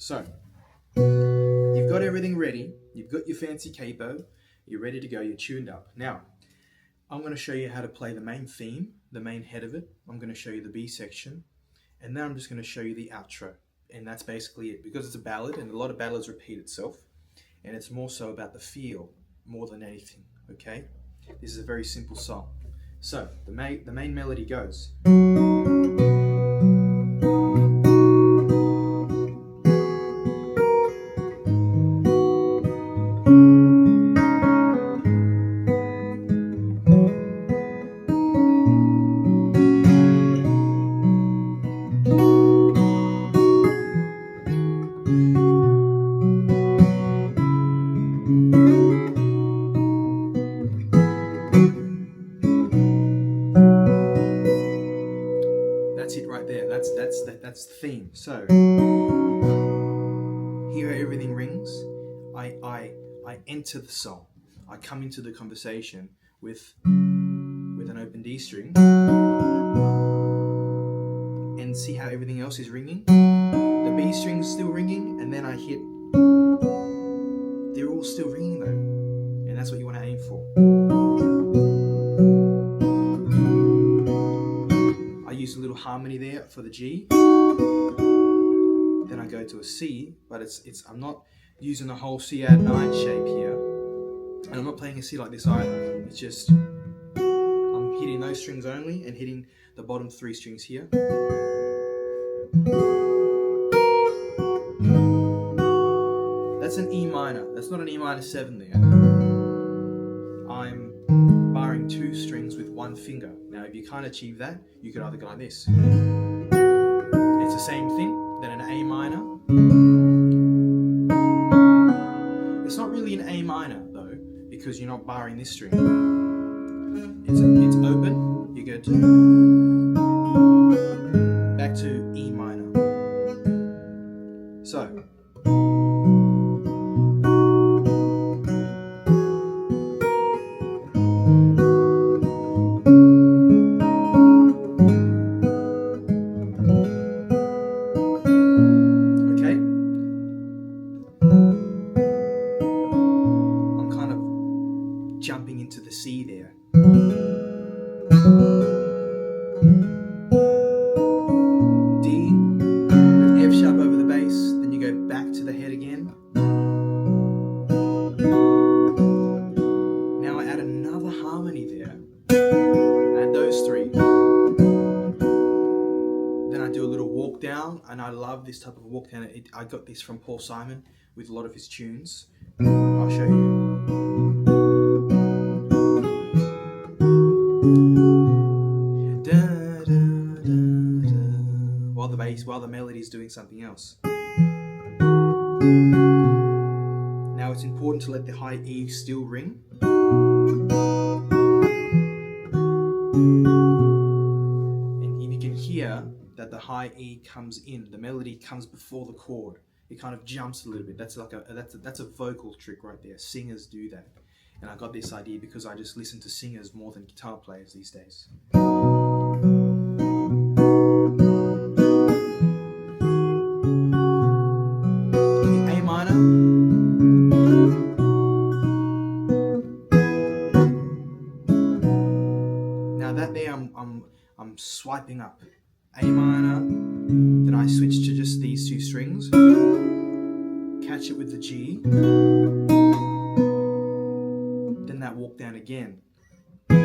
So, you've got everything ready. You've got your fancy capo. You're ready to go. You're tuned up. Now, I'm going to show you how to play the main theme, the main head of it. I'm going to show you the B section. And then I'm just going to show you the outro. And that's basically it. Because it's a ballad, and a lot of ballads repeat itself. And it's more so about the feel, more than anything. Okay? This is a very simple song. So, the main melody goes. That's it right there. That's the theme. So here everything rings. I enter the song. I come into the conversation with an open D string, and see how everything else is ringing. The B string's still ringing, and then I hit. They're all still ringing though, and that's what you want to aim for. I use a little harmony there for the G. Then I go to a C, but I'm not using the whole C add 9 shape here. And I'm not playing a C like this either. It's just, I'm hitting those strings only and hitting the bottom 3 strings here. That's an E minor. That's not an E minor 7 there. I'm barring 2 strings with 1 finger. Now if you can't achieve that, you could either go like this. It's the same thing, then an A minor. It's not really an A minor though, because you're not barring this string. It's open, you go to back to E minor. So jumping into the C there. D with F sharp over the bass, then you go back to the head again. Now I add another harmony there. Add those 3. Then I do a little walk down, and I love this type of walk down. I got this from Paul Simon with a lot of his tunes. I'll show you. While the melody is doing something else. Now it's important to let the high E still ring. And you can hear that the high E comes in. The melody comes before the chord. It kind of jumps a little bit. That's a vocal trick right there. Singers do that. And I got this idea because I just listen to singers more than guitar players these days. Now that there, I'm swiping up A minor, then I switch to just these 2 strings, catch it with the G, then that walk down again. But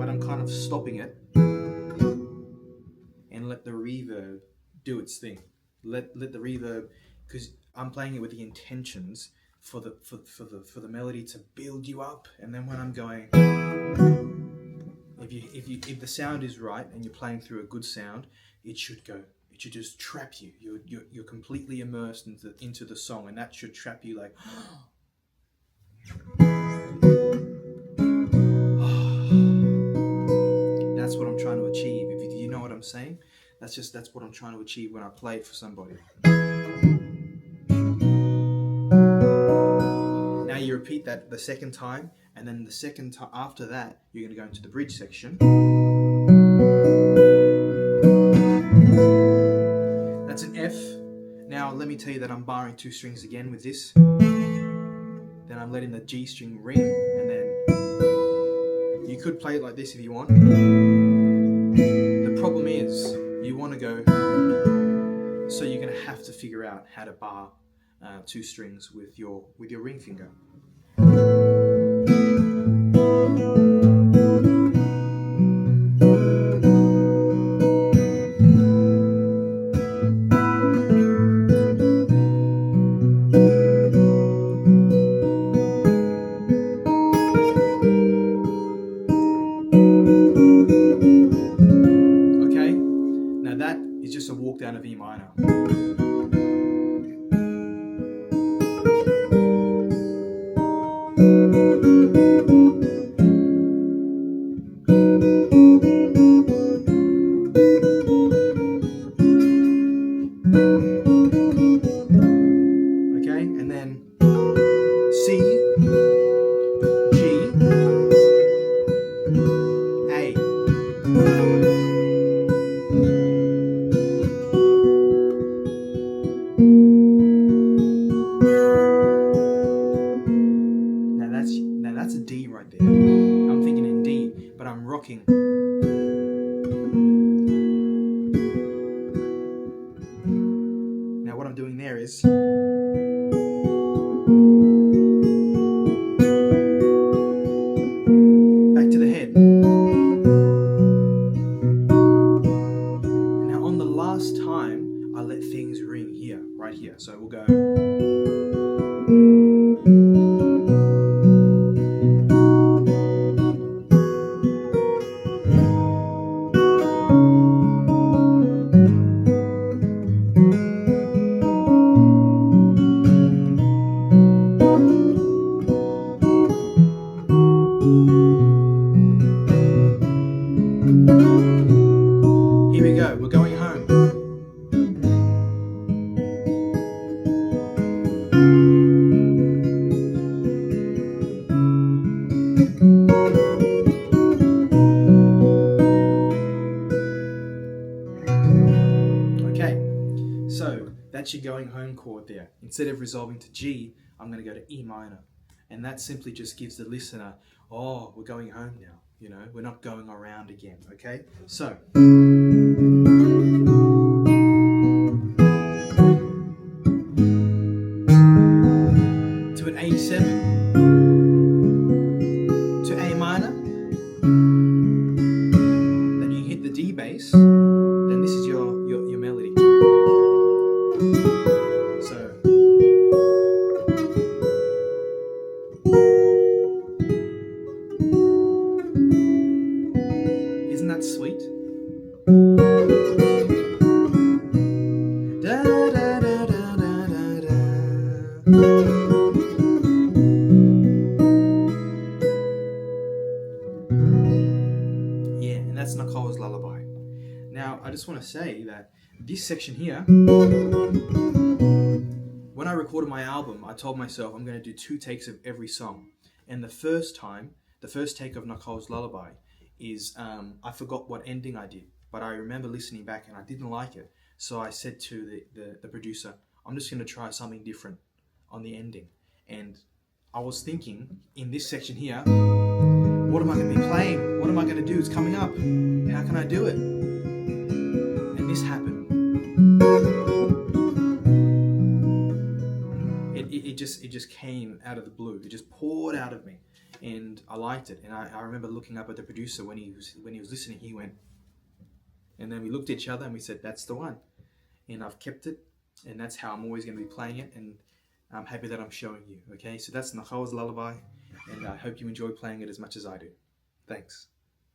I'm kind of stopping it and let the reverb do its thing. Let the reverb, because I'm playing it with the intentions for the melody to build you up, and then when I'm going, if the sound is right and you're playing through a good sound, it should just trap you. You're completely immersed into the song, and that should trap you like. That's what I'm trying to achieve. If you know what I'm saying, that's what I'm trying to achieve when I play it for somebody. Now you repeat that the second time, and then the second time after that, you're going to go into the bridge section. F. Now let me tell you that I'm barring 2 strings again with this. Then I'm letting the G string ring, and then you could play it like this if you want. The problem is you want to go, so you're going to have to figure out how to bar 2 strings with your ring finger. Okay, now that is just a walk down of E minor. Okay, and then C, G, A. Now that's a D right there. I'm thinking in D, but I'm rocking. Now what I'm doing there is back to the head. Now on the last time, I let things ring here, right here. So we'll go. Here we go, we're going home. Okay, so that's your going home chord there. Instead of resolving to G, I'm going to go to E minor. And that simply just gives the listener, oh, we're going home now. You know, we're not going around again, okay? So. To an A7, to A minor, then you hit the D bass, then this is your melody. So. Isn't that sweet? Da, da, da, da, da, da. Yeah, and that's Nakoa's Lullaby. Now, I just want to say that this section here, when I recorded my album, I told myself I'm going to do 2 takes of every song. And the first take of Nakoa's Lullaby is, I forgot what ending I did, but I remember listening back and I didn't like it. So I said to the producer, I'm just going to try something different on the ending. And I was thinking, in this section here, what am I going to be playing? What am I going to do? It's coming up. How can I do it? And this happened. It just came out of the blue. It just poured out of me, and I liked it. And I remember looking up at the producer when he was listening. He went, and then we looked at each other and we said, "That's the one." And I've kept it, and that's how I'm always going to be playing it. And I'm happy that I'm showing you. Okay, so that's Nakoa's Lullaby, and I hope you enjoy playing it as much as I do. Thanks.